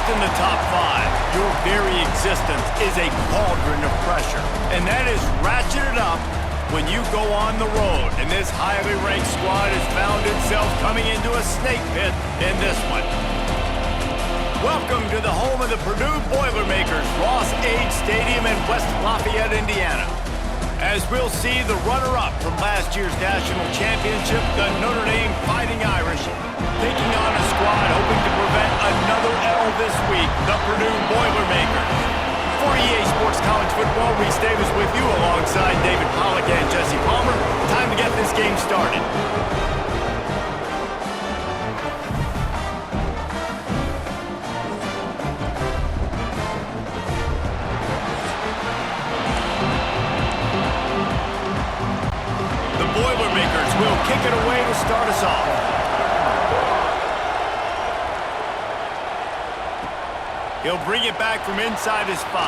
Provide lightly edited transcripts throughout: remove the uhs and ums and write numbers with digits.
Ranked in the top 5, your very existence is a cauldron of pressure. And that is ratcheted up when you go on the road. And this highly ranked squad has found itself coming into a snake pit in this one. Welcome to the home of the Purdue Boilermakers, Ross-Ade Stadium in West Lafayette, Indiana. As we'll see the runner-up from last year's national championship, the Notre Dame Fighting Irish, taking on a squad hoping to prevent another L this week, the Purdue Boilermakers. For EA Sports College Football, Reese Davis with you alongside David Pollack and Jesse Palmer. Time to get this game started. The Boilermakers will kick it away to start us off. He'll bring it back from inside his 5.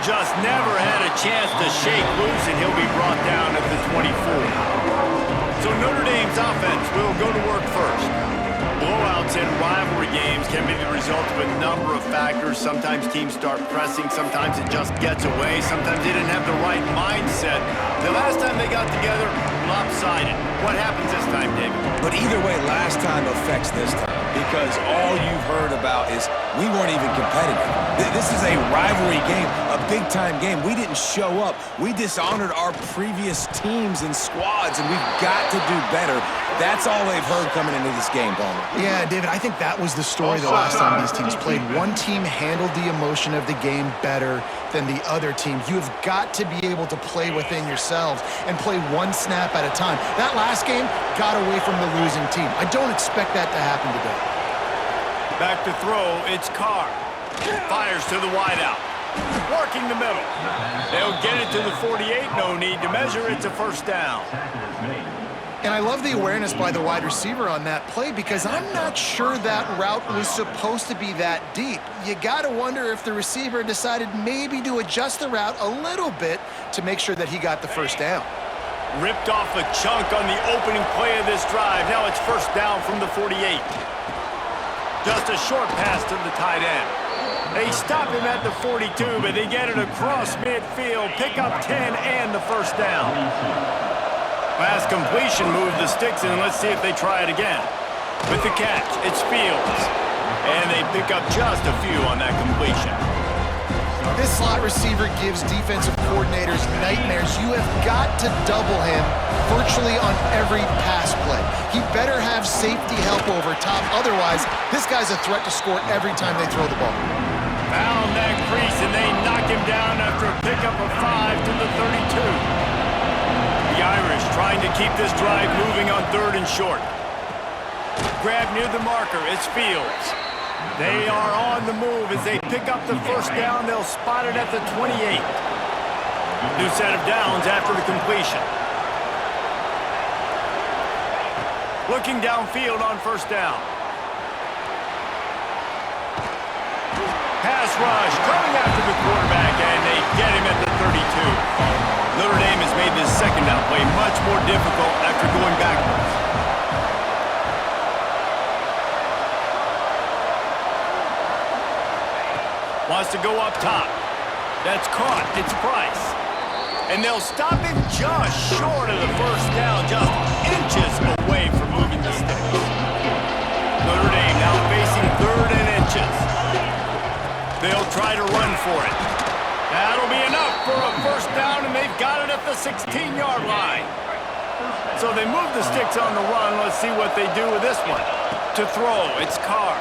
Just never had a chance to shake loose, and he'll be brought down at the 24. So Notre Dame's offense will go to work first. Blowouts in rivalry games can be the result of a number of factors. Sometimes teams start pressing, sometimes it just gets away, sometimes they didn't have the right mindset. The last time they got together, lopsided. What happens this time, David? But either way, last time affects this time, because all you've heard about is we weren't even competitive. This is a rivalry game, a big-time game. We didn't show up. We dishonored our previous teams and squads, and we've got to do better. That's all they've heard coming into this game, Palmer. Yeah, David, I think that was the story the last time these teams played. One team handled the emotion of the game better than the other team. You have got to be able to play within yourselves and play one snap at a time. That last game got away from the losing team. I don't expect that to happen today. Back to throw, it's Carr. Fires to the wideout. Working the middle. They'll get it to the 48. No need to measure. It's a first down. And I love the awareness by the wide receiver on that play, because I'm not sure that route was supposed to be that deep. You got to wonder if the receiver decided maybe to adjust the route a little bit to make sure that he got the first down. Ripped off a chunk on the opening play of this drive. Now it's first down from the 48. Just a short pass to the tight end. They stop him at the 42, but they get it across midfield. Pick up 10 and the first down. Last completion moved the sticks in. Let's see if they try it again. With the catch, it's Fields. And they pick up just a few on that completion. This slot receiver gives defensive coordinators nightmares. You have got to double him virtually on every pass play. He better have safety help over top. Otherwise, this guy's a threat to score every time they throw the ball. Found that crease, and they knock him down after a pickup of 5 to the 32. The Irish trying to keep this drive moving on 3rd and short. Grab near the marker, it's Fields. They are on the move as they pick up the first down. They'll spot it at the 28. New set of downs after the completion. Looking downfield on first down. Pass rush coming after the quarterback, and they get him at the 32. Notre Dame has made this second down play much more difficult after going backwards. Wants to go up top. That's caught. It's Price. And they'll stop him just short of the first down, just inches away from moving the sticks. Notre Dame now facing 3rd and inches. They'll try to run for it. That'll be enough for a first down, and they've got it at the 16-yard line. So they move the sticks on the run. Let's see what they do with this one. To throw, it's Carr.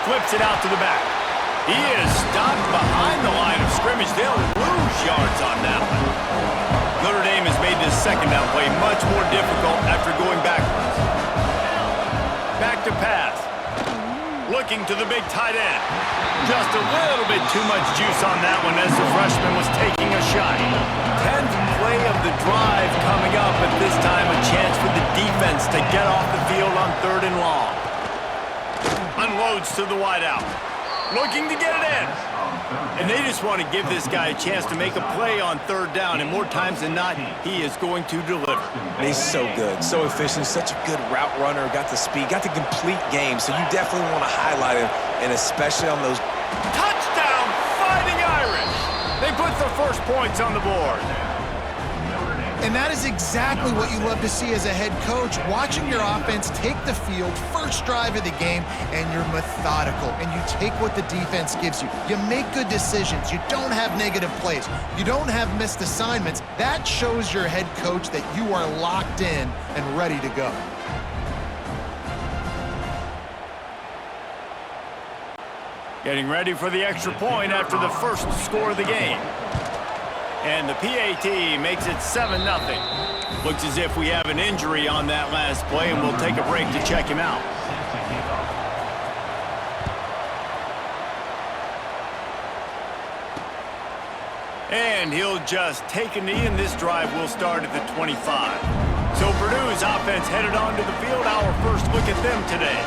Flips it out to the back. He is stopped behind the line of scrimmage. They'll lose yards on that one. Notre Dame has made this second down play much more difficult after going backwards. Back to pass. Looking to the big tight end. Just a little bit too much juice on that one as the freshman was taking a shot. 10th play of the drive coming up, but this time a chance for the defense to get off the field on 3rd and long. Unloads to the wideout. Looking to get it in. And they just want to give this guy a chance to make a play on third down, and more times than not, he is going to deliver. He's so good, so efficient, such a good route runner, got the speed, got the complete game, so you definitely want to highlight him, and especially on those. Touchdown, Fighting Irish! They put the first points on the board. And that is exactly what you love to see as a head coach, watching your offense take the field, first drive of the game, and you're methodical, and you take what the defense gives you. You make good decisions. You don't have negative plays. You don't have missed assignments. That shows your head coach that you are locked in and ready to go. Getting ready for the extra point after the first score of the game. And the PAT makes it 7-0. Looks as if we have an injury on that last play, and we'll take a break to check him out. And he'll just take a knee, and this drive will start at the 25. So Purdue's offense headed onto the field. Our first look at them today.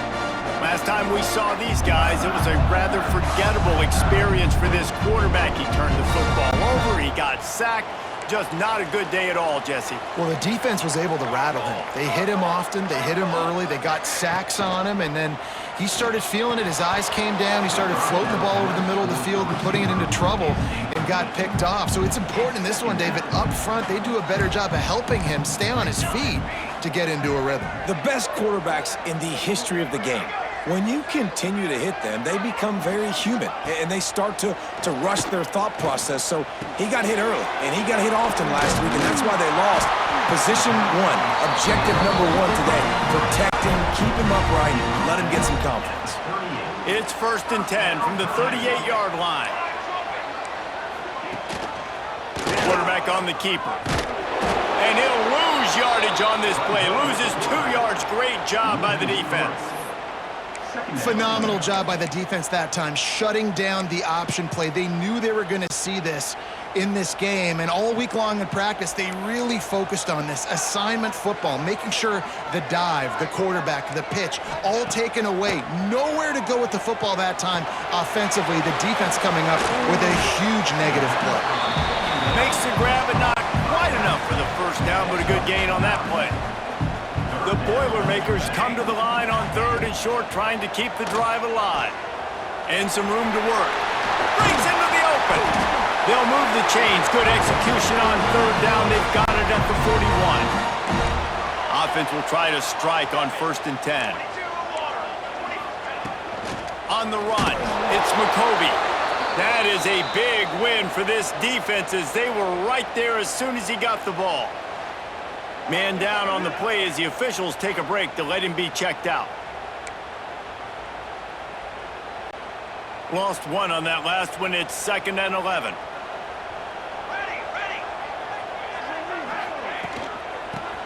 Last time we saw these guys, it was a rather forgettable experience for this quarterback. He turned the football over, he got sacked. Just not a good day at all, Jesse. Well, the defense was able to rattle him. They hit him often, they hit him early, they got sacks on him, and then he started feeling it. His eyes came down, he started floating the ball over the middle of the field and putting it into trouble and got picked off. So it's important in this one, David, up front, they do a better job of helping him stay on his feet to get into a rhythm. The best quarterbacks in the history of the game. When you continue to hit them, they become very human, and they start to rush their thought process. So he got hit early, and he got hit often last week, and that's why they lost. Position one, objective number one today, protect him, keep him upright, let him get some confidence. It's 1st and 10 from the 38-yard line. Quarterback on the keeper. And he'll lose yardage on this play. Loses 2 yards. Great job by the defense. Phenomenal job by the defense that time, shutting down the option play. They knew they were going to see this in this game, and all week long in practice, they really focused on this assignment football, making sure the dive, the quarterback, the pitch, all taken away. Nowhere to go with the football that time offensively. The defense coming up with a huge negative play. Makes the grab, and not quite enough for the first down, but a good gain on that play. The Boilermakers come to the line on 3rd and short, trying to keep the drive alive. And some room to work. Brings into the open. They'll move the chains. Good execution on 3rd down. They've got it at the 41. Offense will try to strike on 1st and 10. On the run, it's McCovey. That is a big win for this defense, as they were right there as soon as he got the ball. Man down on the play as the officials take a break to let him be checked out. Lost one on that last one. It's 2nd and 11.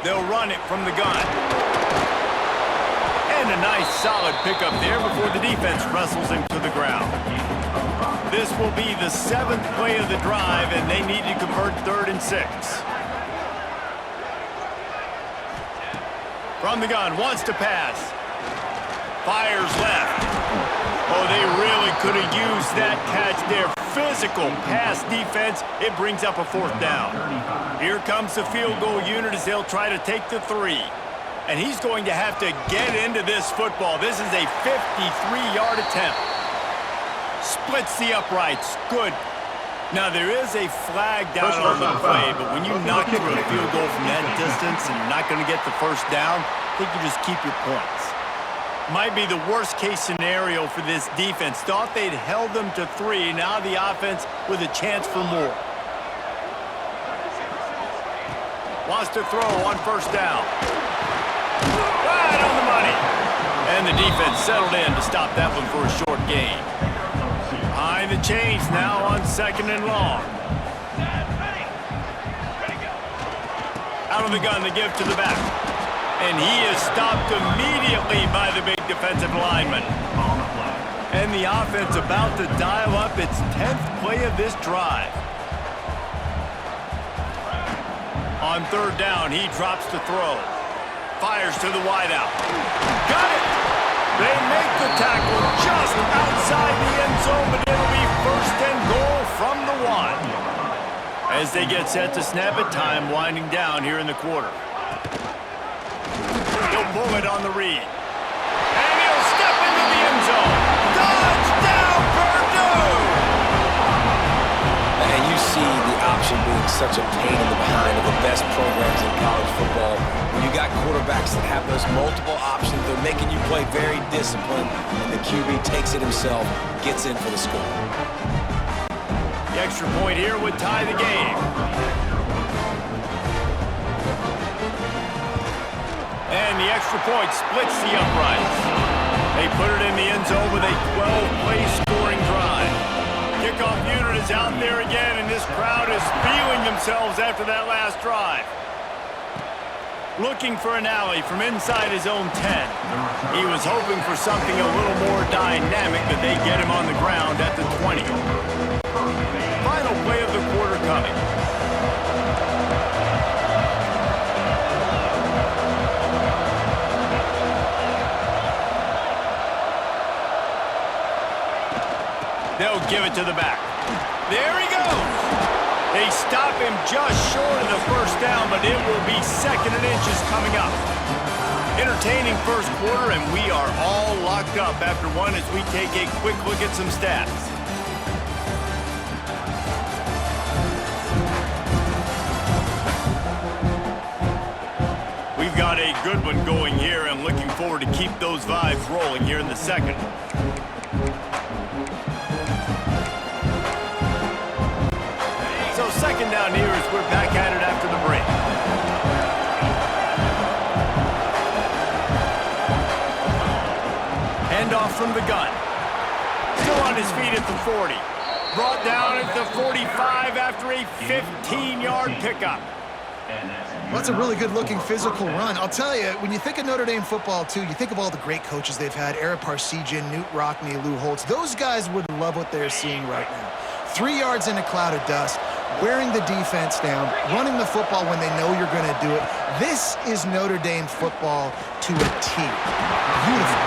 They'll run it from the gun. And a nice solid pickup there before the defense wrestles him to the ground. This will be the 7th play of the drive, and they need to convert 3rd and 6. From the gun, wants to pass. Fires left. Oh, they really could have used that catch there. Physical pass defense. It brings up a 4th down. Here comes the field goal unit as they'll try to take the 3. And he's going to have to get into this football. This is a 53-yard attempt. Splits the uprights. Good. Now, there is a flag down on the play, but when you knock through a field goal from that distance and you're not going to get the first down, I think you just keep your points. Might be the worst-case scenario for this defense. Thought they'd held them to 3. Now the offense with a chance for more. Wants to throw on 1st down. Right on the money. And the defense settled in to stop that one for a short gain. Behind the chains now on 2nd and long. Out of the gun to give to the back. And he is stopped immediately by the big defensive lineman. And the offense about to dial up its 10th play of this drive. On 3rd down, he drops to throw. Fires to the wideout. Got it! They make the tackle just outside the end zone, but it'll be first and goal from the 1. As they get set to snap it, time winding down here in the quarter. He'll pull it on the read. And he'll step into the end zone. Touchdown, Purdue! And you see the option being such a pain in the behind of the best programs in college football. When you got quarterbacks that have those multiple options, they're making you play very disciplined, and the QB takes it himself, gets in for the score. The extra point here would tie the game. And the extra point splits the uprights. They put it in the end zone with a 12-play scoring drive. Kickoff unit is out there again, and this crowd is feeling themselves after that last drive. Looking for an alley from inside his own 10. He was hoping for something a little more dynamic, but they get him on the ground at the 20. Final play of the quarter coming. They'll give it to the back. There he goes. They stop him just short of the first down, but it will be 2nd and inches coming up. Entertaining first quarter, and we are all locked up after one as we take a quick look at some stats. We've got a good one going here, and looking forward to keep those vibes rolling here in the second. So second down here as we're back at it after the break. Handoff from the gun. Still on his feet at the 40. Brought down at the 45 after a 15-yard pickup. Well, that's a really good-looking physical run. I'll tell you, when you think of Notre Dame football, too, you think of all the great coaches they've had, Ara Parseghian, Newt Rockne, Lou Holtz. Those guys would love what they're seeing right now. 3 yards in a cloud of dust, wearing the defense down, running the football when they know you're going to do it. This is Notre Dame football to a T. Beautiful.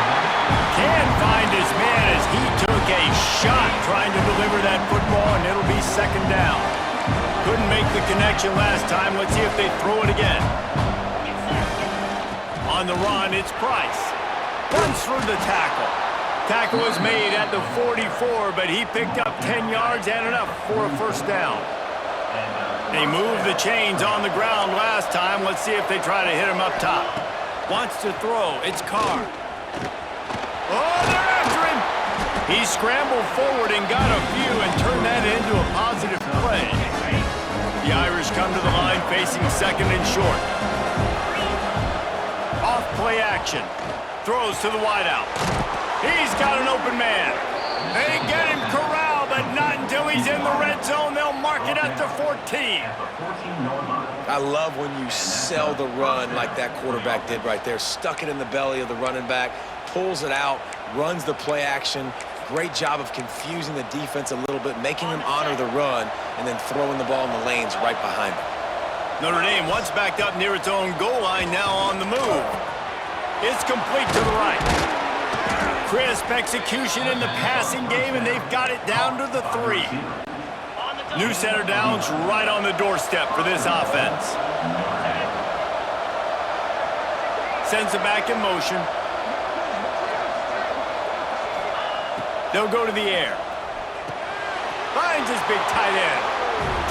Can find his man as he took a shot trying to deliver that football, and it'll be 2nd down. Couldn't make the connection last time. Let's see if they throw it again. On the run, it's Price. Runs through the tackle. Tackle was made at the 44, but he picked up 10 yards and enough for a first down. They moved the chains on the ground last time. Let's see if they try to hit him up top. Wants to throw. It's Carr. Oh, they're after him. He scrambled forward and got a few and turned that into a positive play. The Irish come to the line facing 2nd and short. Off play action. Throws to the wideout. He's got an open man. They get him corralled, but not until he's in the red zone. They'll mark it at the 14. I love when you sell the run like that quarterback did right there. Stuck it in the belly of the running back, pulls it out, runs the play action. Great job of confusing the defense a little bit, making them honor the run, and then throwing the ball in the lanes right behind them. Notre Dame once backed up near its own goal line, now on the move. It's complete to the right. Crisp execution in the passing game, and they've got it down to the 3. New center downs right on the doorstep for this offense. Sends it back in motion. They'll go to the air. Finds his big tight end.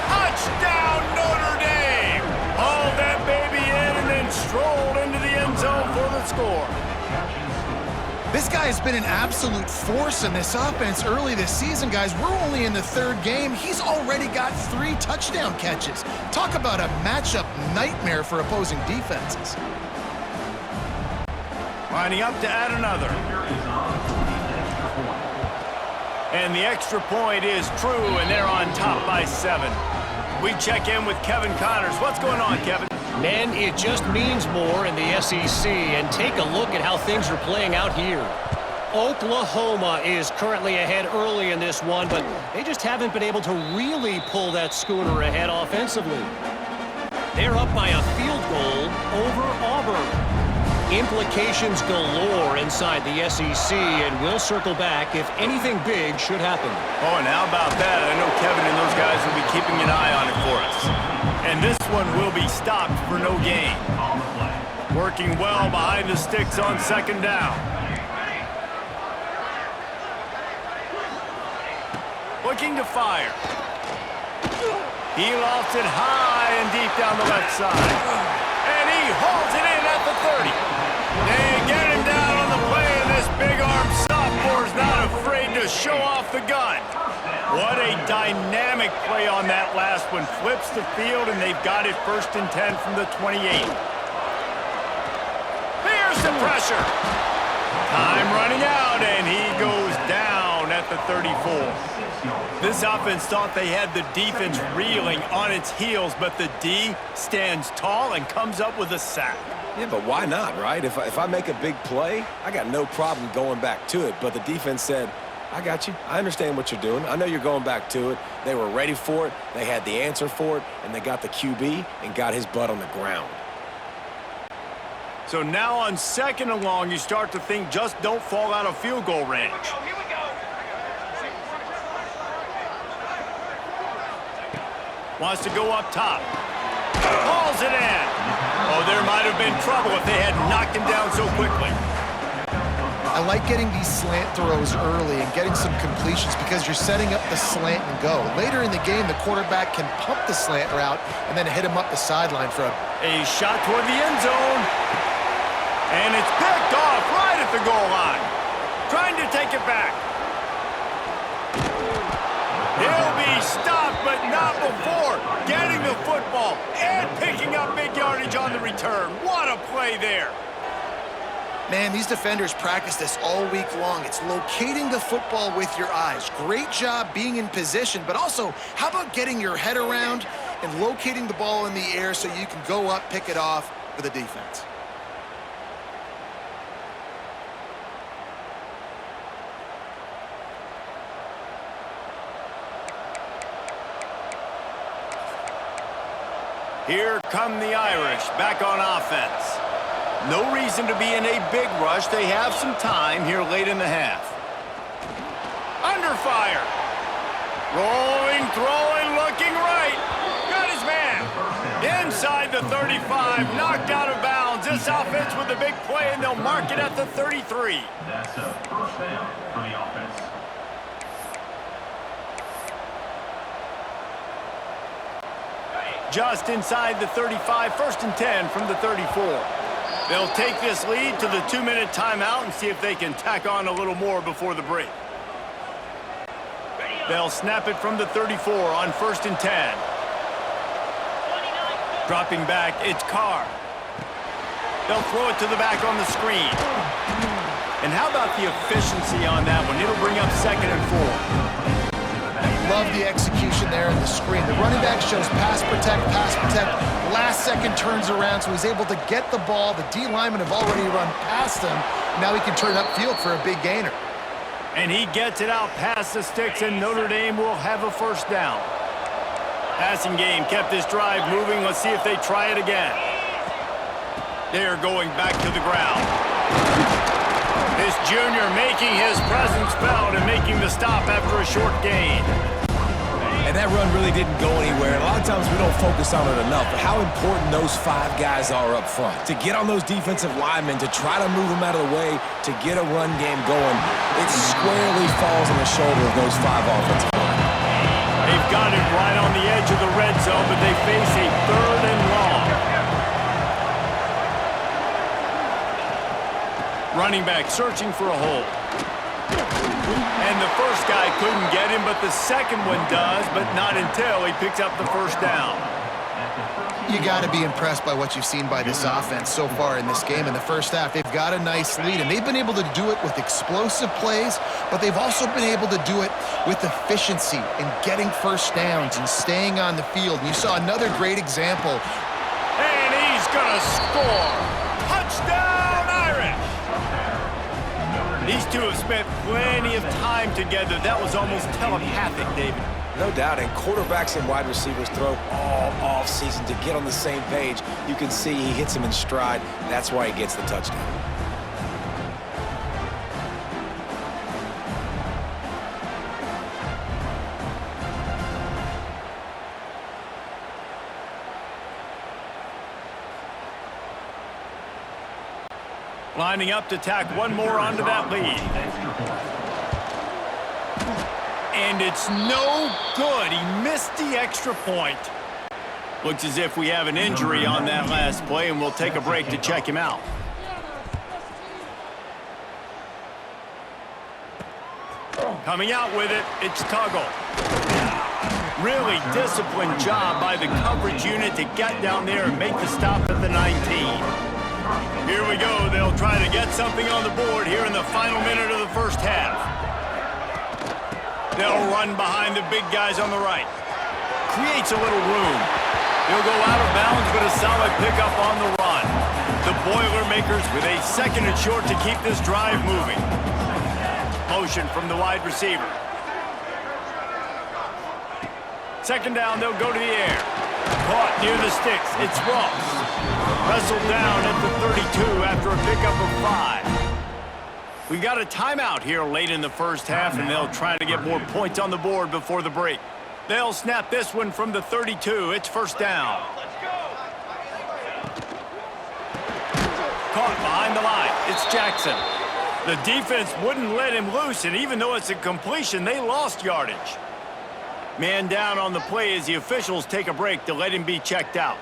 Touchdown, Notre Dame! Hauled that baby in and then strolled into the end zone for the score. This guy has been an absolute force in this offense early this season, guys. We're only in the 3rd game. He's already got 3 touchdown catches. Talk about a matchup nightmare for opposing defenses. Lining up to add another. And the extra point is true, and they're on top by 7. We check in with Kevin Connors. What's going on, Kevin? Man, it just means more in the SEC, and take a look at how things are playing out here. Oklahoma is currently ahead early in this one, but they just haven't been able to really pull that schooner ahead offensively. They're up by a field goal over Auburn. Implications galore inside the SEC, and we'll circle back if anything big should happen. Oh, and how about that? I know Kevin and those guys will be keeping an eye on it for us. And this one will be stopped for no gain. Working well behind the sticks on second down. Looking to fire. He lofts it high and deep down the left side. And he hauls it in at the 30. They get him down on the play, and this big-arm sophomore's not afraid to show off the gun. What a dynamic play on that last one. Flips the field, and they've got it 1st and 10 from the 28. There's the pressure. Time running out, and he goes down at the 34. This offense thought they had the defense reeling on its heels, but the D stands tall and comes up with a sack. Yeah, but why not, right? If I make a big play, I got no problem going back to it. But the defense said, I got you. I understand what you're doing. I know you're going back to it. They were ready for it. They had the answer for it, and they got the QB and got his butt on the ground. So now on 2nd and long, you start to think just don't fall out of field goal range. Here we go. Wants to go up top. Hauls it in. Oh, there might have been trouble if they had knocked him down so quickly. I like getting these slant throws early and getting some completions because you're setting up the slant and go. Later in the game, the quarterback can pump the slant route and then hit him up the sideline for a shot toward the end zone. And it's picked off right at the goal line. Trying to take it back. He'll be stopped, but not before getting the football and picking up big yardage on the return. What a play there. Man, these defenders practice this all week long. It's locating the football with your eyes. Great job being in position, but also, how about getting your head around and locating the ball in the air so you can go up, pick it off for the defense? Here come the Irish back on offense. No reason to be in a big rush. They have some time here late in the half. Under fire. Rolling, throwing, looking right. Got his man. Inside the 35, knocked out of bounds. This offense with a big play, and they'll mark it at the 33. That's a first down for the offense. Just inside the 35, 1st and 10 from the 34. They'll take this lead to the 2-minute timeout and see if they can tack on a little more before the break. They'll snap it from the 34 on 1st and 10. Dropping back, it's Carr. They'll throw it to the back on the screen. And how about the efficiency on that one? It'll bring up 2nd and 4. Love the execution there in the screen. The running back shows pass protect, last second turns around, so he's able to get the ball. The D linemen have already run past him. Now he can turn upfield for a big gainer. And he gets it out past the sticks, and Notre Dame will have a 1st down. Passing game kept this drive moving. Let's see if they try it again. They're going back to the ground. This junior making his presence felt and making the stop after a short gain. And that run really didn't go anywhere. A lot of times we don't focus on it enough, but how important those 5 guys are up front. To get on those defensive linemen, to try to move them out of the way, to get a run game going, it squarely falls on the shoulder of those 5 offensive linemen. They've got it right on the edge of the red zone, but they face a 3rd and long. Running back searching for a hole. And the first guy couldn't get him, but the second one does, but not until he picks up the 1st down. You got to be impressed by what you've seen by this offense so far in this game. In the first half, they've got a nice lead, and they've been able to do it with explosive plays, but they've also been able to do it with efficiency and getting 1st downs and staying on the field. And you saw another great example. And he's going to score. Touchdown, Irish! These two have spent plenty of time together. That was almost telepathic, David. No doubt, and quarterbacks and wide receivers throw all off-season to get on the same page. You can see he hits him in stride. That's why he gets the touchdown. Lining up to tack one more onto that lead. And it's no good. He missed the extra point. Looks as if we have an injury on that last play, and we'll take a break to check him out. Coming out with it, it's Tuggle. Really disciplined job by the coverage unit to get down there and make the stop at the 19. Here we go. They'll try to get something on the board here in the final minute of the first half. They'll run behind the big guys on the right. Creates a little room. He'll go out of bounds, but a solid pickup on the run. The Boilermakers with a second and short to keep this drive moving. Motion from the wide receiver. Second down, they'll go to the air. Caught near the sticks. It's Ross. Wrestled down at the 32 after a pickup of 5. We got a timeout here late in the first half, and they'll try to get more points on the board before the break. They'll snap this one from the 32. It's first down. Caught behind the line. It's Jackson. The defense wouldn't let him loose, and even though it's a completion, they lost yardage. Man down on the play as the officials take a break to let him be checked out.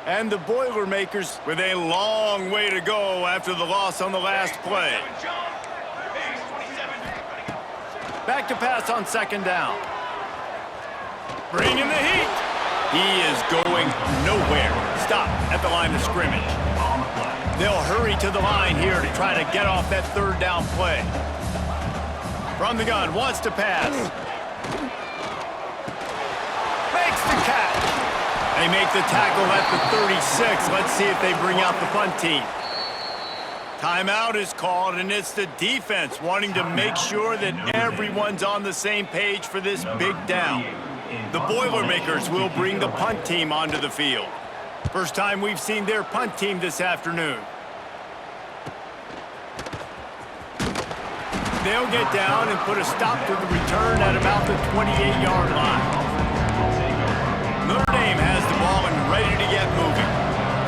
And the Boilermakers with a long way to go after the loss on the last play. Back to pass on second down. Bringing the heat. He is going nowhere. Stop at the line of scrimmage. They'll hurry to the line here to try to get off that third down play. From the gun, wants to pass. Makes the catch. They make the tackle at the 36. Let's see if they bring out the punt team. Timeout is called, and it's the defense wanting to make sure that everyone's on the same page for this big down. The Boilermakers will bring the punt team onto the field. First time we've seen their punt team this afternoon. They'll get down and put a stop to the return at about the 28-yard line. Notre Dame has the ball and ready to get moving.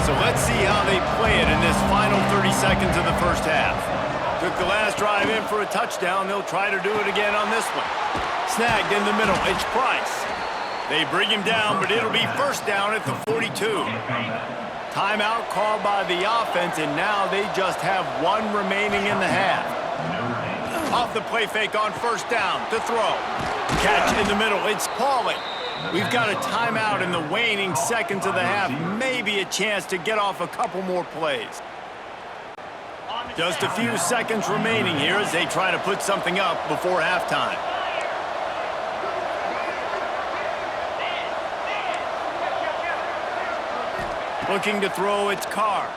So let's see how they play it in this final 30 seconds of the first half. Took the last drive in for a touchdown. They'll try to do it again on this one. Snagged in the middle. It's Price. They bring him down, but it'll be first down at the 42. Timeout called by the offense, and now they just have one remaining in the half. Off the play fake on first down to throw. Catch in the middle. It's Pauly. We've got a timeout in the waning seconds of the half. Maybe a chance to get off a couple more plays. Just a few seconds remaining here as they try to put something up before halftime. Looking to throw, it's Carr.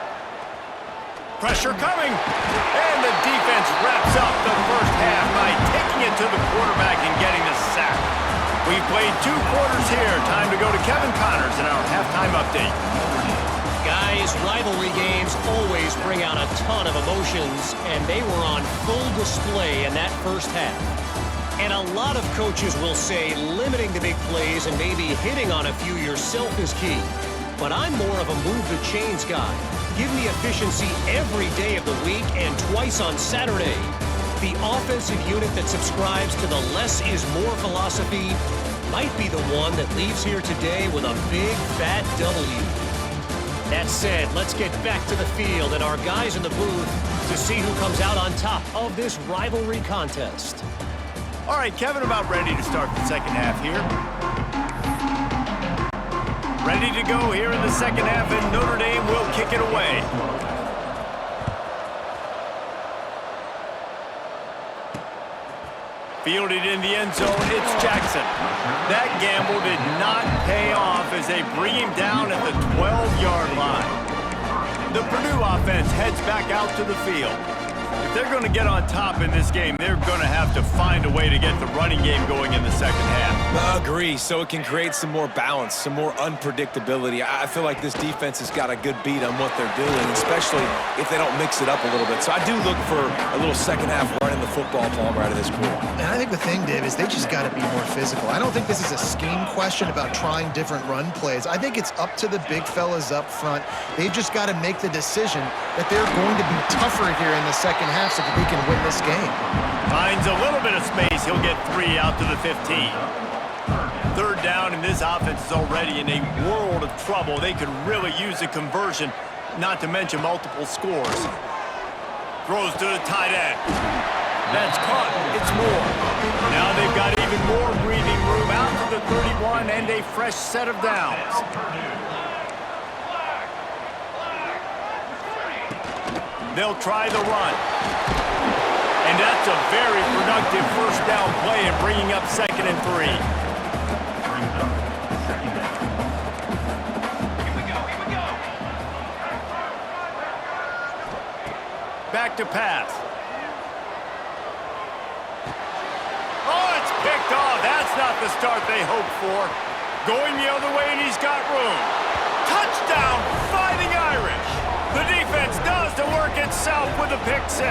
Pressure coming, and the defense wraps up the first half by taking it to the quarterback and getting the sack. We've played 2 quarters here. Time to go to Kevin Connors in our halftime update. Guys, rivalry games always bring out a ton of emotions, and they were on full display in that first half. And a lot of coaches will say limiting the big plays and maybe hitting on a few yourself is key. But I'm more of a move-the-chains guy. Give me efficiency every day of the week and twice on Saturday. The offensive unit that subscribes to the less is more philosophy might be the one that leaves here today with a big, fat W. That said, let's get back to the field and our guys in the booth to see who comes out on top of this rivalry contest. All right, Kevin, about ready to start the second half here. Ready to go here in the second half, and Notre Dame will kick it away. Fielded in the end zone, it's Jackson. That gamble did not pay off as they bring him down at the 12-yard line. The Purdue offense heads back out to the field. If they're going to get on top in this game, they're going to have to find a way to get the running game going in the second half. I agree, so it can create some more balance, some more unpredictability. I feel like this defense has got a good beat on what they're doing, especially if they don't mix it up a little bit. So I do look for a little second half running the football, Palmer, out of this group. And I think the thing, Dave, is they just got to be more physical. I don't think this is a scheme question about trying different run plays. I think it's up to the big fellas up front. They've just got to make the decision that they're going to be tougher here in the second half so that they can win this game. Finds a little bit of space. He'll get 3 out to the 15. Third down, and this offense is already in a world of trouble. They could really use a conversion, not to mention multiple scores. Throws to the tight end. That's caught. It's Moore. Now they've got even more breathing room out to the 31 and a fresh set of downs. They'll try the run. And that's a very productive first down play and bringing up 2nd and 3. Brings up second down. Here we go. Back to pass. Oh, it's picked off. That's not the start they hoped for. Going the other way, and he's got room. Touchdown, Fighting Irish. The defense does the work itself with a pick 6.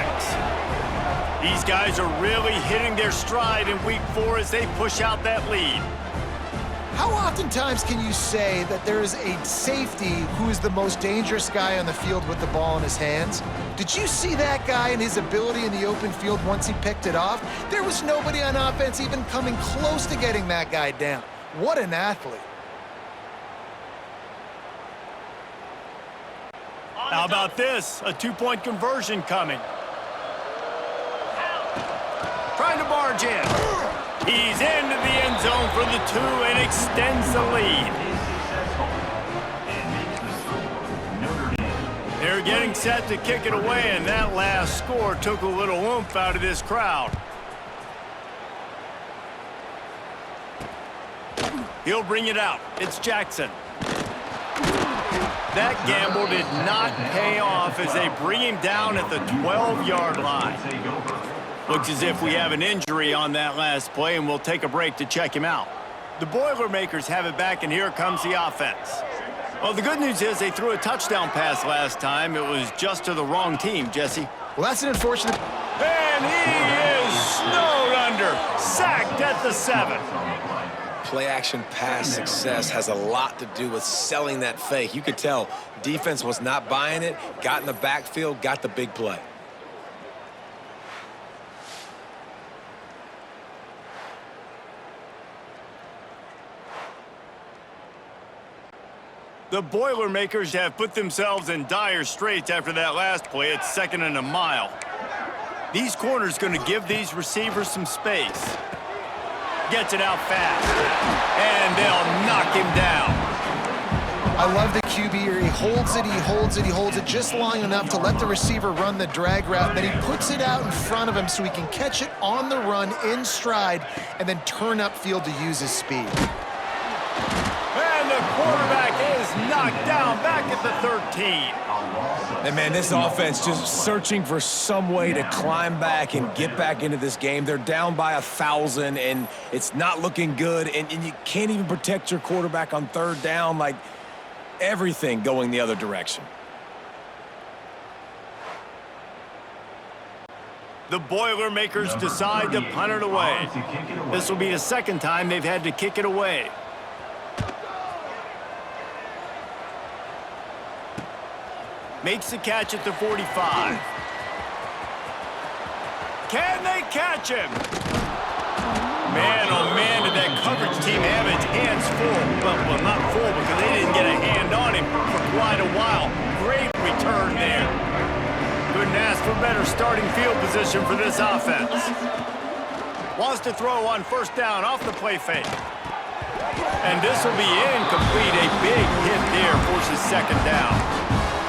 These guys are really hitting their stride in week 4 as they push out that lead. How oftentimes can you say that there is a safety who is the most dangerous guy on the field with the ball in his hands? Did you see that guy and his ability in the open field once he picked it off? There was nobody on offense even coming close to getting that guy down. What an athlete. How about this? A 2-point conversion coming. Trying to barge in. He's into the end zone for the 2 and extends the lead. They're getting set to kick it away, and that last score took a little oomph out of this crowd. He'll bring it out. It's Jackson. That gamble did not pay off as they bring him down at the 12-yard line. Looks as if we have an injury on that last play, and we'll take a break to check him out. The Boilermakers have it back, and here comes the offense. Well, the good news is they threw a touchdown pass last time. It was just to the wrong team, Jesse. Well, that's an unfortunate... And he is snowed under, sacked at the 7. Play-action pass success has a lot to do with selling that fake. You could tell defense was not buying it, got in the backfield, got the big play. The Boilermakers have put themselves in dire straits after that last play. It's 2nd and a mile. These corners going to give these receivers some space. Gets it out fast. And they'll knock him down. I love the QB here. He holds it, he holds it, he holds it just long enough to let the receiver run the drag route. Then he puts it out in front of him so he can catch it on the run in stride and then turn upfield to use his speed. And the quarterback is knocked down back at the 13. And man, this offense just searching for some way to climb back and get back into this game. They're down by 1,000, and it's not looking good. And you can't even protect your quarterback on 3rd down. Like, everything going the other direction. The Boilermakers decide to punt it away. This will be the 2nd time they've had to kick it away. Makes the catch at the 45. Can they catch him? Man, oh man, did that coverage team have its hands full. Well, not full because they didn't get a hand on him for quite a while. Great return there. Couldn't ask for better starting field position for this offense. Wants to throw on 1st down off the play fake. And this will be incomplete. A big hit there forces 2nd down.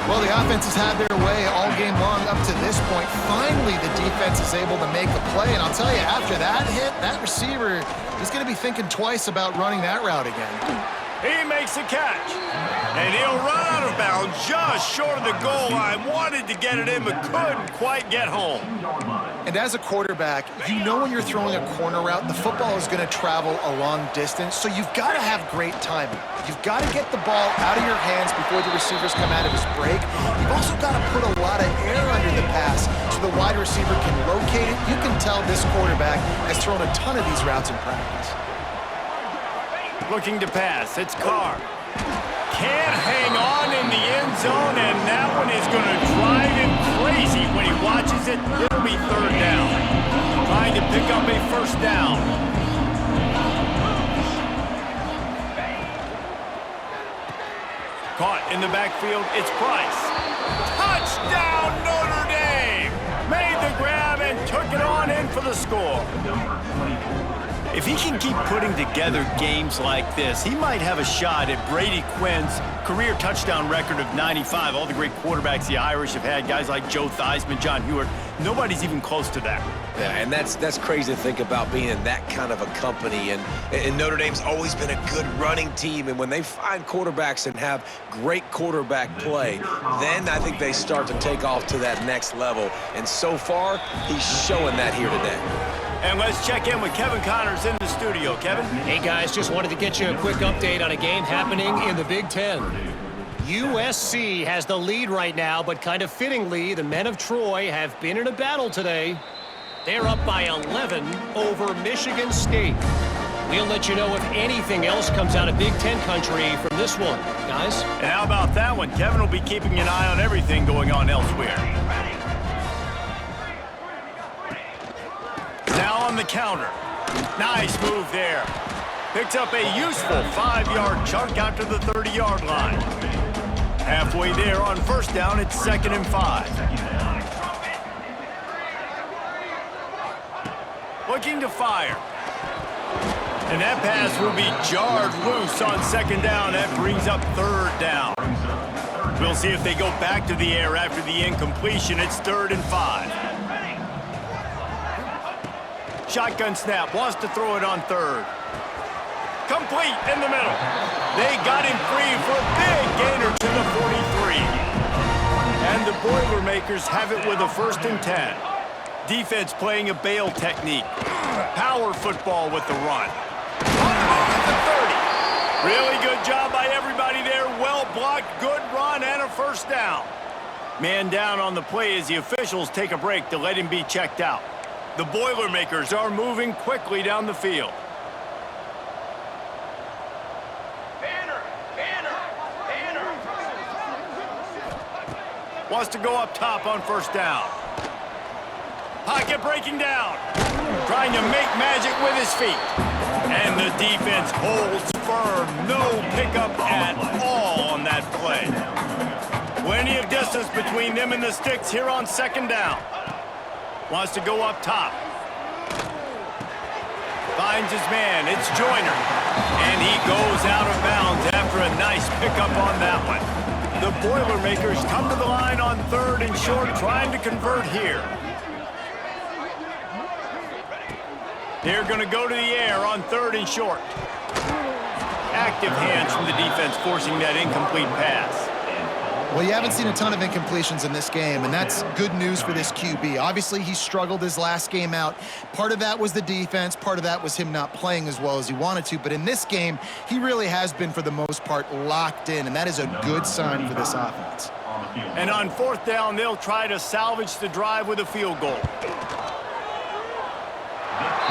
Well, the offense has had their way all game long up to this point. Finally, the defense is able to make a play. And I'll tell you, after that hit, that receiver is going to be thinking twice about running that route again. He makes the catch. And he'll run out of bounds just short of the goal line. Wanted to get it in, but couldn't quite get home. And as a quarterback, you know when you're throwing a corner route, the football is going to travel a long distance, so you've got to have great timing. You've got to get the ball out of your hands before the receivers come out of his break. You've also got to put a lot of air under the pass so the wide receiver can locate it. You can tell this quarterback has thrown a ton of these routes in practice. Looking to pass. It's Carr. Can't hang on in the end zone, and that one is going to drive him crazy when he watches it. It'll be third down. Trying to pick up a first down. Caught in the backfield. It's Price. Touchdown, Notre Dame! Made the grab and took it on in for the score. If he can keep putting together games like this, he might have a shot at Brady Quinn's career touchdown record of 95. All the great quarterbacks the Irish have had, guys like Joe Theismann, John Hewitt, nobody's even close to that. Yeah, and that's crazy to think about being in that kind of a company. And Notre Dame's always been a good running team. And when they find quarterbacks and have great quarterback play, then I think they start to take off to that next level. And so far, he's showing that here today. And let's check in with Kevin Connors in the studio. Kevin? Hey, guys, just wanted to get you a quick update on a game happening in the Big Ten. USC has the lead right now, but kind of fittingly, the men of Troy have been in a battle today. They're up by 11 over Michigan State. We'll let you know if anything else comes out of Big Ten country from this one, guys. And how about that one? Kevin will be keeping an eye on everything going on elsewhere. Now on the counter. Nice move there. Picks up a useful 5-yard chunk out to the 30-yard line. Halfway there on first down, it's 2nd and 5. Looking to fire. And that pass will be jarred loose on 2nd down. That brings up 3rd down. We'll see if they go back to the air after the incompletion. It's 3rd and 5. Shotgun snap, wants to throw it on 3rd. Complete in the middle. They got him free for a big gainer to the 43. And the Boilermakers have it with a 1st and 10. Defense playing a bail technique. Power football with the run. On the move at the 30. Really good job by everybody there. Well blocked, good run, and a 1st down. Man down on the play as the officials take a break to let him be checked out. The Boilermakers are moving quickly down the field. Wants to go up top on 1st down. Pocket breaking down. Trying to make magic with his feet. And the defense holds firm. No pickup at all on that play. Plenty of distance between them and the sticks here on 2nd down. Wants to go up top. Finds his man. It's Joyner. And he goes out of bounds after a nice pickup on that one. The Boilermakers come to the line on 3rd and short, trying to convert here. They're going to go to the air on 3rd and short. Active hands from the defense forcing that incomplete pass. Well, you haven't seen a ton of incompletions in this game, and that's good news for this QB. Obviously, he struggled his last game out. Part of that was the defense. Part of that was him not playing as well as he wanted to. But in this game, he really has been, for the most part, locked in, and that is a good sign for this offense. And on 4th down, they'll try to salvage the drive with a field goal.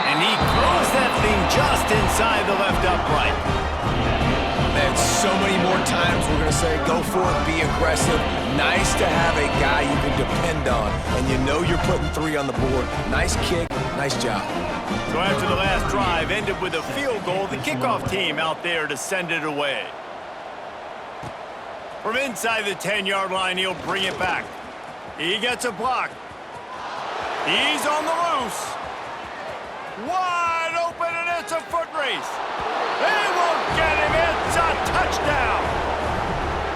And he throws that thing just inside the left upright. And so many more times we're going to say, go for it, be aggressive. Nice to have a guy you can depend on, and you know you're putting 3 on the board. Nice kick, nice job. So after the last drive ended with a field goal, the kickoff team out there to send it away. From inside the 10-yard line, he'll bring it back. He gets a block. He's on the loose. Wide open, and it's a foot race. They won't get him. It's a touchdown.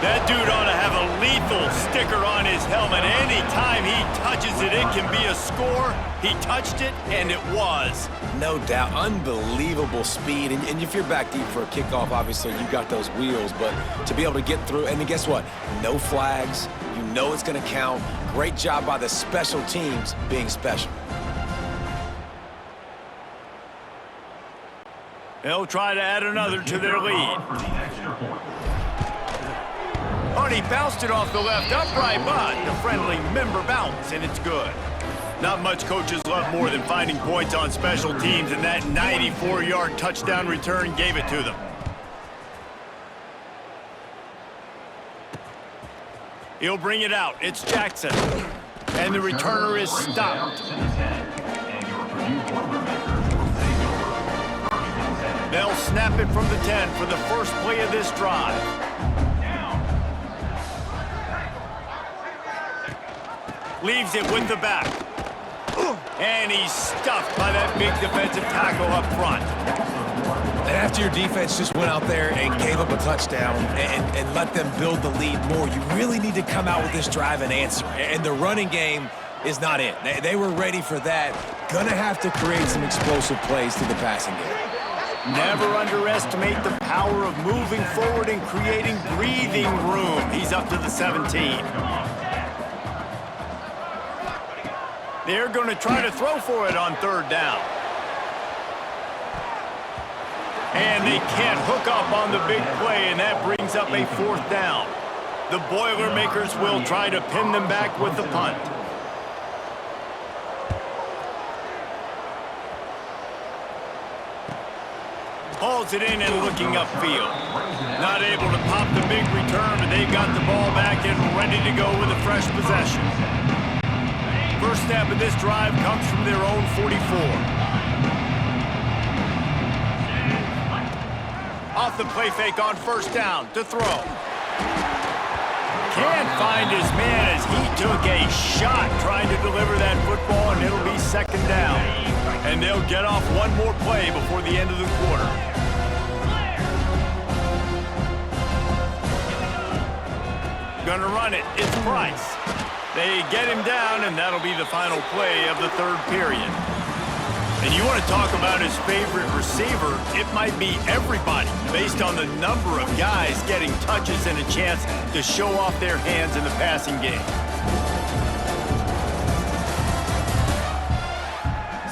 That dude ought to have a lethal sticker on his helmet. Anytime he touches it, it can be a score. He touched it, and it was. No doubt. Unbelievable speed. And if you're back deep for a kickoff, obviously you got those wheels. But to be able to get through, and then guess what? No flags. You know it's going to count. Great job by the special teams being special. They'll try to add another to their lead. For the extra point. Oh, and he bounced it off the left upright, but the friendly member bounce, and it's good. Not much coaches love more than finding points on special teams, and that 94-yard touchdown return gave it to them. He'll bring it out. It's Jackson. And the returner is stopped. They'll snap it from the 10 for the first play of this drive. Leaves it with the back. And he's stuffed by that big defensive tackle up front. And after your defense just went out there and gave up a touchdown and let them build the lead more, you really need to come out with this drive and answer. And the running game is not it. They were ready for that. Gonna have to create some explosive plays through the passing game. Never underestimate the power of moving forward and creating breathing room. He's up to the 17. They're going to try to throw for it on third down. And they can't hook up on the big play, and that brings up a fourth down. The Boilermakers will try to pin them back with the punt. Hauls it in and looking upfield. Not able to pop the big return, but they've got the ball back and ready to go with a fresh possession. First snap of this drive comes from their own 44. Off the play fake on first down to throw. Can't find his man as he took a shot trying to deliver that football, and it'll be second down. And they'll get off one more play before the end of the quarter. Gonna run it. It's Price. They get him down, and that'll be the final play of the third period. And you want to talk about his favorite receiver, it might be everybody based on the number of guys getting touches and a chance to show off their hands in the passing game.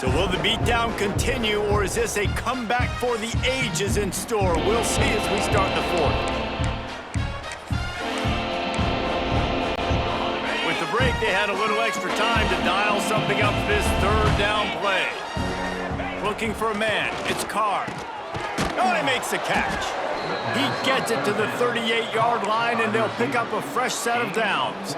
So will the beatdown continue, or is this a comeback for the ages in store? We'll see as we start the fourth. With the break, they had a little extra time to dial something up for this third down play. Looking for a man. It's Carr. Oh, he makes the catch. He gets it to the 38-yard line, and they'll pick up a fresh set of downs.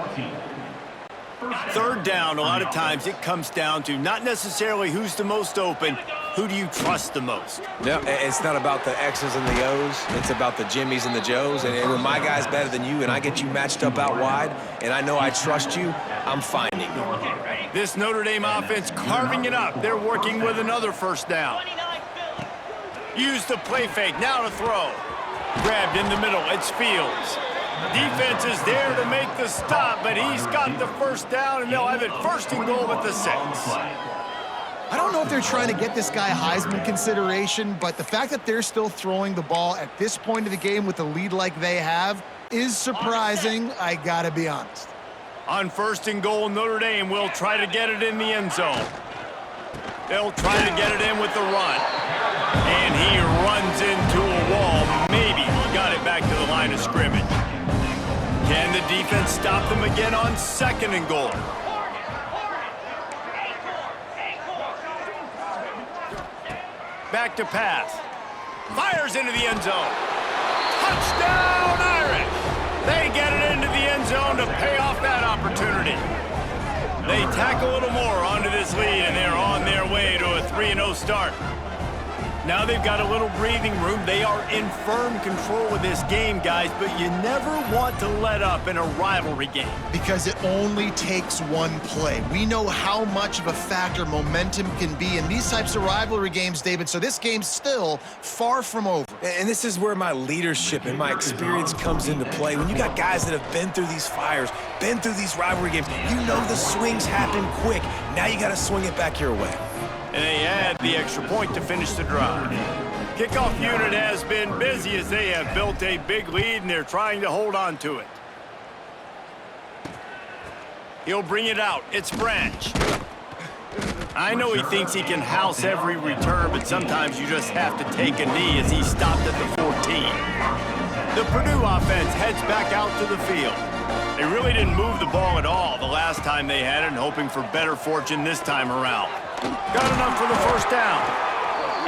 Third down, a lot of times it comes down to not necessarily who's the most open, who do you trust the most? No, it's not about the X's and the O's. It's about the Jimmys and the Joes. And when my guy's better than you and I get you matched up out wide and I know I trust you, I'm finding you. This Notre Dame offense carving it up. They're working with another first down. Use the play fake, now to throw. Grabbed in the middle, it's Fields. Defense is there to make the stop, but he's got the first down, and they'll have it first and goal at the 6. I don't know if they're trying to get this guy Heisman consideration, but the fact that they're still throwing the ball at this point of the game with the lead like they have is surprising, I gotta be honest. On first and goal, Notre Dame will try to get it in the end zone. They'll try to get it in with the run. And he runs into a wall. Maybe he got it back to the line of scrimmage. Can the defense stop them again on second and goal? Back to pass. Fires into the end zone. Touchdown, Irish! They get it into the end zone to pay off that opportunity. They tack a little more onto this lead, and they're on their way to a 3-0 start. Now they've got a little breathing room. They are in firm control of this game, guys, but you never want to let up in a rivalry game. Because it only takes one play. We know how much of a factor momentum can be in these types of rivalry games, David, so this game's still far from over. And this is where my leadership and my experience comes into play. When you got guys that have been through these fires, been through these rivalry games, you know the swings happen quick. Now you got to swing it back your way. And they add the extra point to finish the drive. Kickoff unit has been busy as they have built a big lead, and they're trying to hold on to it. He'll bring it out. It's Branch. I know he thinks he can house every return, but sometimes you just have to take a knee as he stopped at the 14. The Purdue offense heads back out to the field. They really didn't move the ball at all the last time they had it, and hoping for better fortune this time around. Got enough for the first down.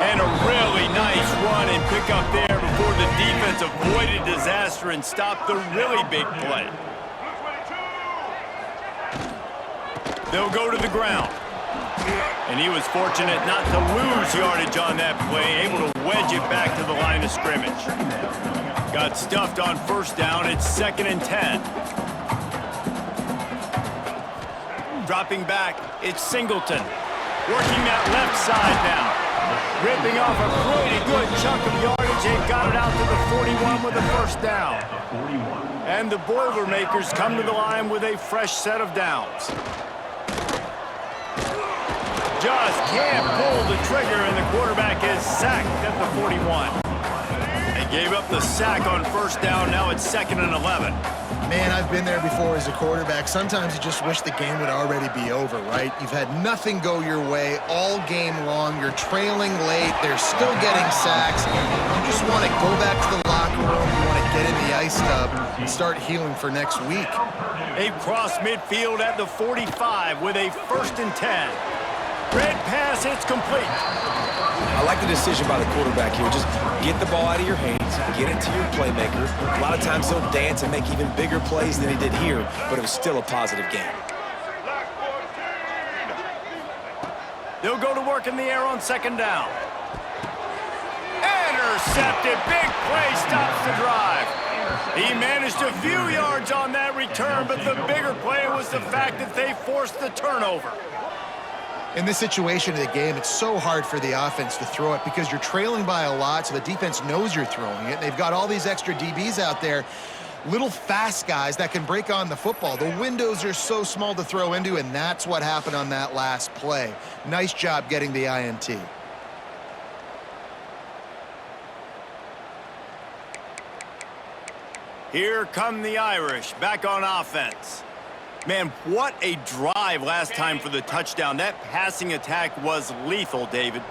And a really nice run and pick up there before the defense avoided disaster and stopped the really big play. They'll go to the ground. And he was fortunate not to lose yardage on that play, able to wedge it back to the line of scrimmage. Got stuffed on first down. It's 2nd and 10. Dropping back, it's Singleton. Working that left side now. Ripping off a pretty good chunk of yardage. They've got it out to the 41 with a first down. And the Boilermakers come to the line with a fresh set of downs. Just can't pull the trigger, and the quarterback is sacked at the 41. They gave up the sack on first down. Now it's 2nd and 11. Man, I've been there before as a quarterback. Sometimes you just wish the game would already be over, right? You've had nothing go your way all game long. You're trailing late. They're still getting sacks. You just want to go back to the locker room. You want to get in the ice tub and start healing for next week. They've crossed midfield at the 45 with a 1st and 10. Red pass, it's complete. I like the decision by the quarterback here. Just get the ball out of your hands, get it to your playmaker. A lot of times he'll dance and make even bigger plays than he did here, but it was still a positive game. They'll go to work in the air on 2nd down. Intercepted. Big play stops the drive. He managed a few yards on that return, but the bigger play was the fact that they forced the turnover. In this situation of the game, it's so hard for the offense to throw it because you're trailing by a lot, so the defense knows you're throwing it. They've got all these extra DBs out there, little fast guys that can break on the football. The windows are so small to throw into, and that's what happened on that last play. Nice job getting the INT. Here come the Irish, back on offense. Man, what a drive last time for the touchdown. That passing attack was lethal, David.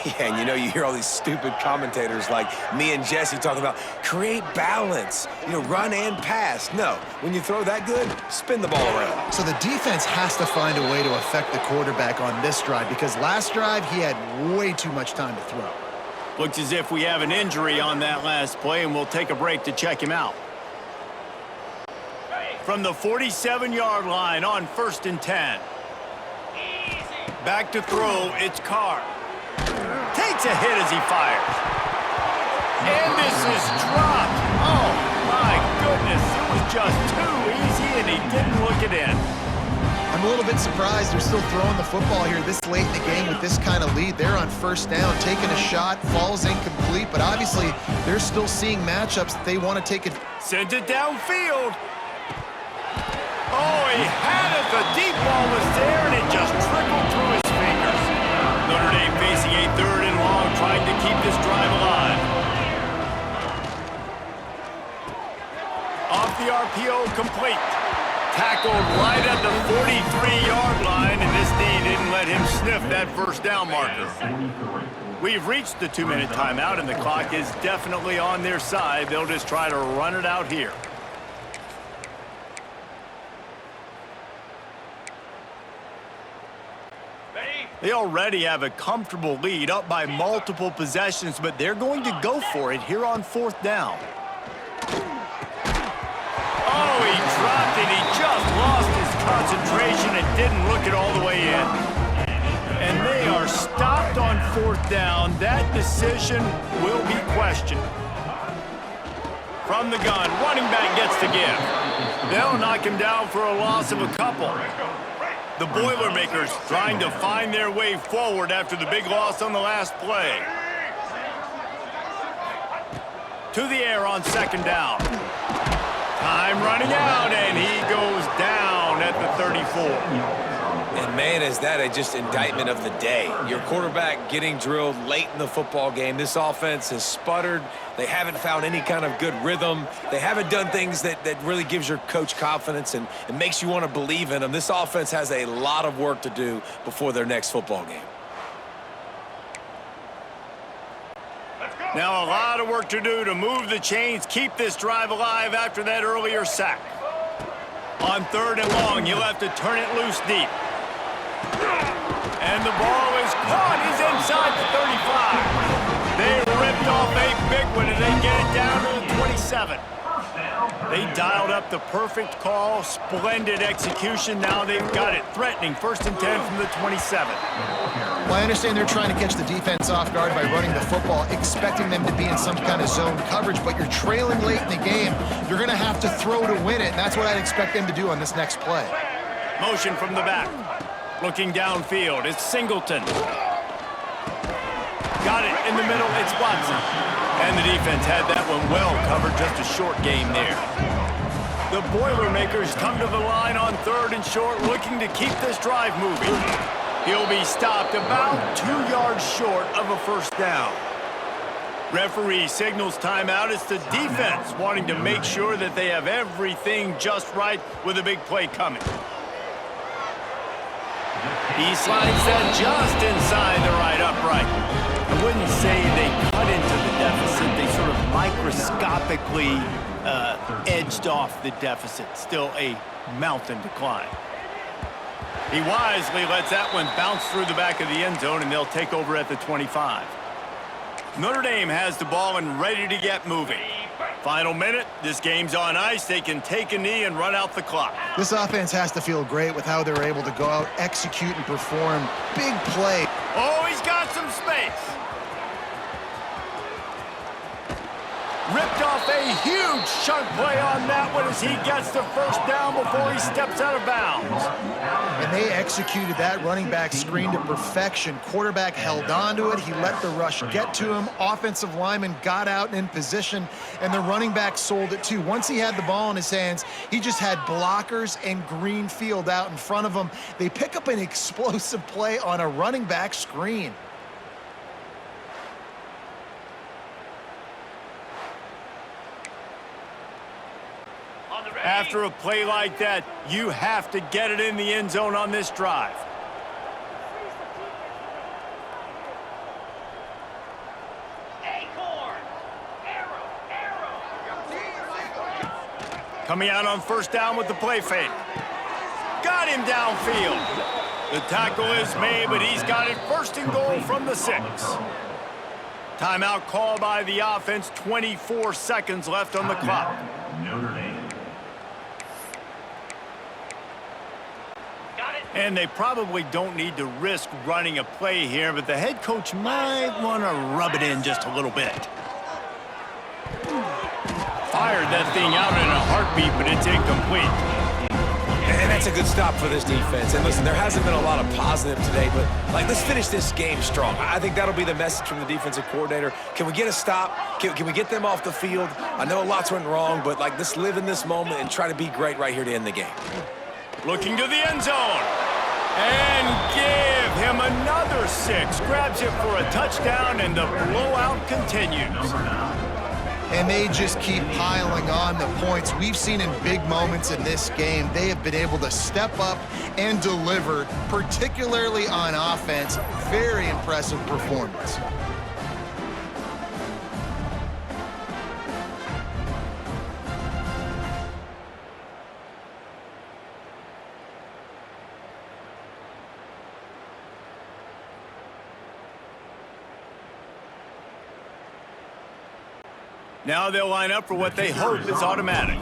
Yeah, and you know, you hear all these stupid commentators like me and Jesse talking about create balance, you know, run and pass. No, when you throw that good, spin the ball around. So the defense has to find a way to affect the quarterback on this drive because last drive he had way too much time to throw. Looks as if we have an injury on that last play, and we'll take a break to check him out. From the 47-yard line on 1st and 10. Back to throw, it's Carr. Takes a hit as he fires. And this is dropped. Oh, my goodness. It was just too easy, and he didn't look it in. I'm a little bit surprised they're still throwing the football here this late in the game with this kind of lead. They're on 1st down, taking a shot, falls incomplete, but obviously they're still seeing matchups that they want to take it. Sent it downfield. Oh, he had it. The deep ball was there, and it just trickled through his fingers. Notre Dame facing a 3rd and long, trying to keep this drive alive. Off the RPO, complete. Tackled right at the 43-yard line, and this D didn't let him sniff that first down marker. We've reached the 2-minute timeout, and the clock is definitely on their side. They'll just try to run it out here. They already have a comfortable lead, up by multiple possessions, but they're going to go for it here on 4th down. Oh, he dropped it. He just lost his concentration and didn't look it all the way in. And they are stopped on 4th down, that decision will be questioned. From the gun, running back gets to give. They'll knock him down for a loss of a couple. The Boilermakers trying to find their way forward after the big loss on the last play. To the air on 2nd down. Time running out, and he goes down at the 34. And man, is that just indictment of the day. Your quarterback getting drilled late in the football game. This offense has sputtered. They haven't found any kind of good rhythm. They haven't done things that really gives your coach confidence and makes you want to believe in them. This offense has a lot of work to do before their next football game. Now a lot of work to do to move the chains, keep this drive alive after that earlier sack. On 3rd and long, you'll have to turn it loose deep. And the ball is caught. He's inside the 35. They ripped off a big one, and they get it down to the 27. They dialed up the perfect call, splendid execution. Now they've got it threatening 1st and 10 from the 27. Well, I understand they're trying to catch the defense off guard by running the football, expecting them to be in some kind of zone coverage, but you're trailing late in the game. You're going to have to throw to win it, and that's what I'd expect them to do on this next play. Motion from the back. Looking downfield, it's Singleton. Got it in the middle, it's Watson. And the defense had that one well covered, just a short game there. The Boilermakers come to the line on 3rd and short, looking to keep this drive moving. He'll be stopped about 2 yards short of a 1st down. Referee signals timeout. It's the defense wanting to make sure that they have everything just right with a big play coming. He slides that just inside the right upright. I wouldn't say they cut into the deficit. They sort of microscopically edged off the deficit. Still a mountain to climb. He wisely lets that one bounce through the back of the end zone, and they'll take over at the 25. Notre Dame has the ball and ready to get moving. Final minute, this game's on ice. They can take a knee and run out the clock. This offense has to feel great with how they're able to go out, execute, and perform big play. Oh, he's got some space. Ripped off a huge chunk play on that one as he gets the 1st down before he steps out of bounds. And they executed that running back screen to perfection. Quarterback held on to it. He let the rush get to him. Offensive lineman got out and in position, and the running back sold it too. Once he had the ball in his hands, he just had blockers and green field out in front of him. They pick up an explosive play on a running back screen. After a play like that, you have to get it in the end zone on this drive. Coming out on 1st down with the play fake. Got him downfield. The tackle is made, but he's got it 1st and goal from the 6. Timeout call by the offense. 24 seconds left on the clock. Notre Dame. And they probably don't need to risk running a play here, but the head coach might want to rub it in just a little bit. Fired that thing out in a heartbeat, but it's incomplete. And that's a good stop for this defense. And listen, there hasn't been a lot of positive today, but let's finish this game strong. I think that'll be the message from the defensive coordinator. Can we get a stop? Can we get them off the field? I know lots went wrong, but let's live in this moment and try to be great right here to end the game. Looking to the end zone. And give him another 6. Grabs it for a touchdown, and the blowout continues. And they just keep piling on the points. We've seen in big moments in this game, they have been able to step up and deliver, particularly on offense. Very impressive performance. Now they'll line up for what they hope is automatic.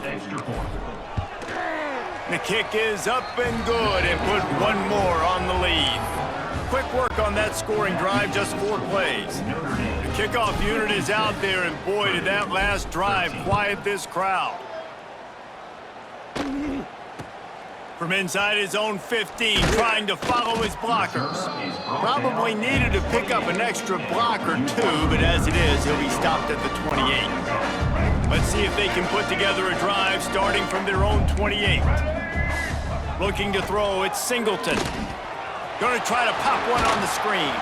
The kick is up and good, and put one more on the lead. quick work on that scoring drive, just 4 plays. The kickoff unit is out there, and boy, did that last drive quiet this crowd. From inside his own 15, trying to follow his blockers. Probably needed to pick up an extra block or 2, but as it is, he'll be stopped at the 28. Let's see if they can put together a drive starting from their own 28. Looking to throw, it's Singleton. Going to try to pop one on the screen.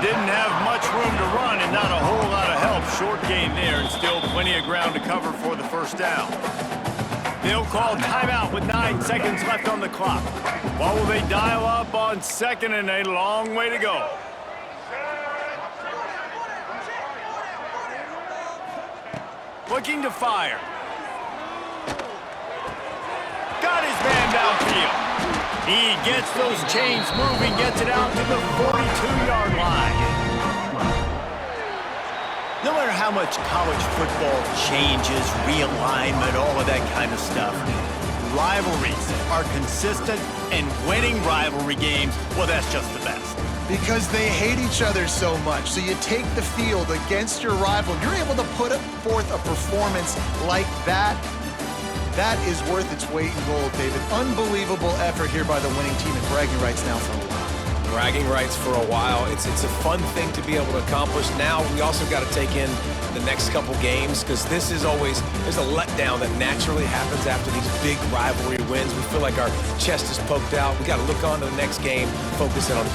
Didn't have much room to run and not a whole lot of help. Short gain there and still plenty of ground to cover for the first down. They'll call timeout with 9 seconds left on the clock. What will they dial up on second and a long way to go? Looking to fire. Got his man downfield. He gets those chains moving, gets it out to the 42-yard line. No matter how much college football changes, realignment, all of that kind of stuff, rivalries are consistent, and winning rivalry games, well, that's just the best. Because they hate each other so much. So you take the field against your rival, you're able to put forth a performance like that. That is worth its weight in gold, David. Unbelievable effort here by the winning team, and bragging rights now for a while. Bragging rights for a while. It's a fun thing to be able to accomplish. Now we also got to take in the next couple games, because this is always, there's a letdown that naturally happens after these big rivalry wins. We feel like our chest is poked out. We got to look on to the next game, focus in on